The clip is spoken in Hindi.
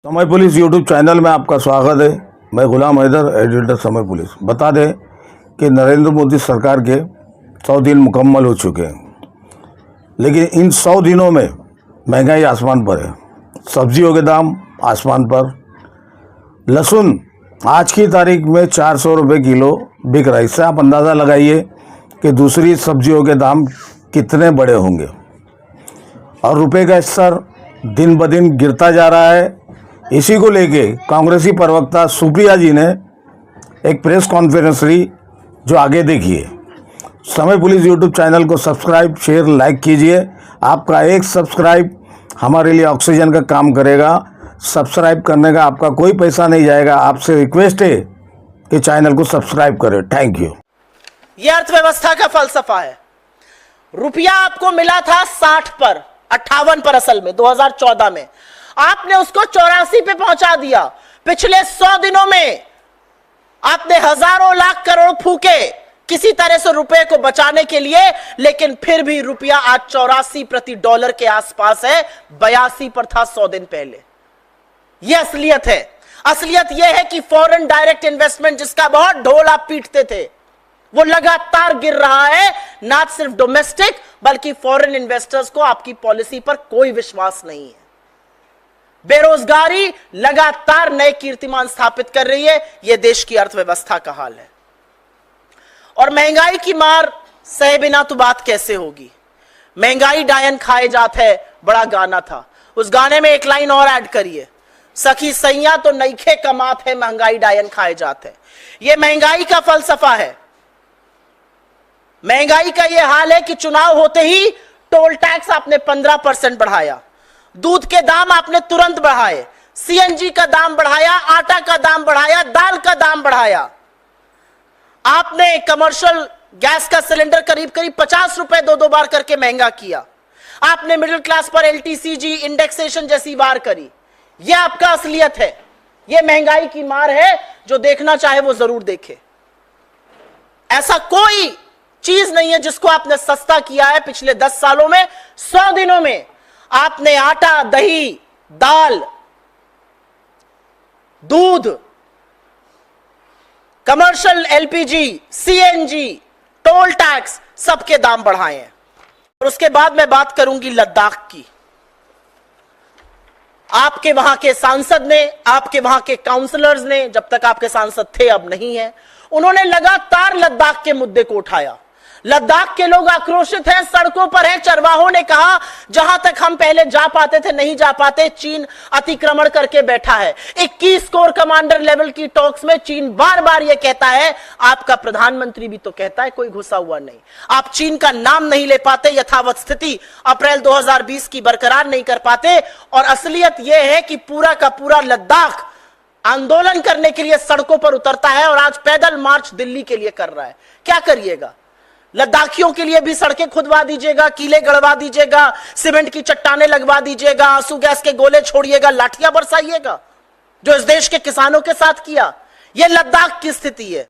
समय पुलिस यूट्यूब चैनल में आपका स्वागत है। मैं गुलाम हैदर, एडिटर समय पुलिस। बता दें कि नरेंद्र मोदी सरकार के 100 दिन मुकम्मल हो चुके हैं, लेकिन इन 100 दिनों में महंगाई आसमान पर है। सब्जियों के दाम आसमान पर। लहसुन आज की तारीख में 400 रुपये किलो बिक रहा है। इससे आप अंदाज़ा लगाइए कि दूसरी सब्जियों के दाम कितने बड़े होंगे। और रुपए का स्तर दिन ब दिन गिरता जा रहा है। इसी को लेके कांग्रेसी प्रवक्ता सुप्रिया जी ने एक प्रेस कॉन्फ्रेंस ली, जो आगे देखिए। समय पुलिस यूट्यूब चैनल को सब्सक्राइब, शेयर, लाइक कीजिए। आपका एक सब्सक्राइब हमारे लिए ऑक्सीजन का काम करेगा। सब्सक्राइब करने का आपका कोई पैसा नहीं जाएगा। आपसे रिक्वेस्ट है कि चैनल को सब्सक्राइब करें। Thank you. यह अर्थव्यवस्था का फलसफा है। रुपया आपको मिला था 60 पर, 58 पर असल में 2014 में। आपने उसको 84 पे पहुंचा दिया। पिछले 100 दिनों में आपने हजारों लाख करोड़ फूके किसी तरह से रुपए को बचाने के लिए, लेकिन फिर भी रुपया आज 84 प्रति डॉलर के आसपास है। 82 पर था 100 दिन पहले। यह असलियत है। असलियत यह है कि फॉरेन डायरेक्ट इन्वेस्टमेंट, जिसका बहुत ढोल आप पीटते थे, वो लगातार गिर रहा है। ना सिर्फ डोमेस्टिक बल्कि फॉरेन इन्वेस्टर्स को आपकी पॉलिसी पर कोई विश्वास नहीं है। बेरोजगारी लगातार नए कीर्तिमान स्थापित कर रही है। यह देश की अर्थव्यवस्था का हाल है। और महंगाई की मार सहे बिना तो बात कैसे होगी। महंगाई डायन खाए जात है, बड़ा गाना था। उस गाने में एक लाइन और ऐड करिए, सखी सैया तो नईखे कमात है, महंगाई डायन खाए जात है। यह महंगाई का फलसफा है। महंगाई का यह हाल है कि चुनाव होते ही टोल टैक्स आपने 15% बढ़ाया, दूध के दाम आपने तुरंत बढ़ाए, सीएनजी का दाम बढ़ाया, आटा का दाम बढ़ाया, दाल का दाम बढ़ाया। आपने कमर्शियल गैस का सिलेंडर करीब करीब 50 रुपए दो बार करके महंगा किया। आपने मिडिल क्लास पर एलटीसीजी इंडेक्सेशन जैसी बार करी। यह आपका असलियत है। यह महंगाई की मार है। जो देखना चाहे वो जरूर देखे। ऐसा कोई चीज नहीं है जिसको आपने सस्ता किया है पिछले 10 सालों में। 100 दिनों में आपने आटा, दही, दाल, दूध, commercial LPG, CNG, toll tax, सबके दाम बढ़ाए हैं। और उसके बाद मैं बात करूंगी लद्दाख की। आपके वहां के सांसद ने, आपके वहां के काउंसलर्स ने, जब तक आपके सांसद थे अब नहीं है, उन्होंने लगातार लद्दाख के मुद्दे को उठाया। लद्दाख के लोग आक्रोशित हैं, सड़कों पर हैं। चरवाहों ने कहा जहां तक हम पहले जा पाते थे नहीं जा पाते, चीन अतिक्रमण करके बैठा है। 21 कोर कमांडर लेवल की टॉक्स में चीन बार बार यह कहता है, आपका प्रधानमंत्री भी तो कहता है कोई घुसा हुआ नहीं। आप चीन का नाम नहीं ले पाते, यथावत स्थिति अप्रैल 2020 की बरकरार नहीं कर पाते। और असलियत यह है कि पूरा का पूरा लद्दाख आंदोलन करने के लिए सड़कों पर उतरता है और आज पैदल मार्च दिल्ली के लिए कर रहा है। क्या करिएगा? लद्दाखियों के लिए भी सड़कें खुदवा दीजिएगा, कीले गड़वा दीजिएगा, सीमेंट की चट्टानें लगवा दीजिएगा, आंसू गैस के गोले छोड़िएगा, लाठियां बरसाइएगा, जो इस देश के किसानों के साथ किया। यह लद्दाख की स्थिति है।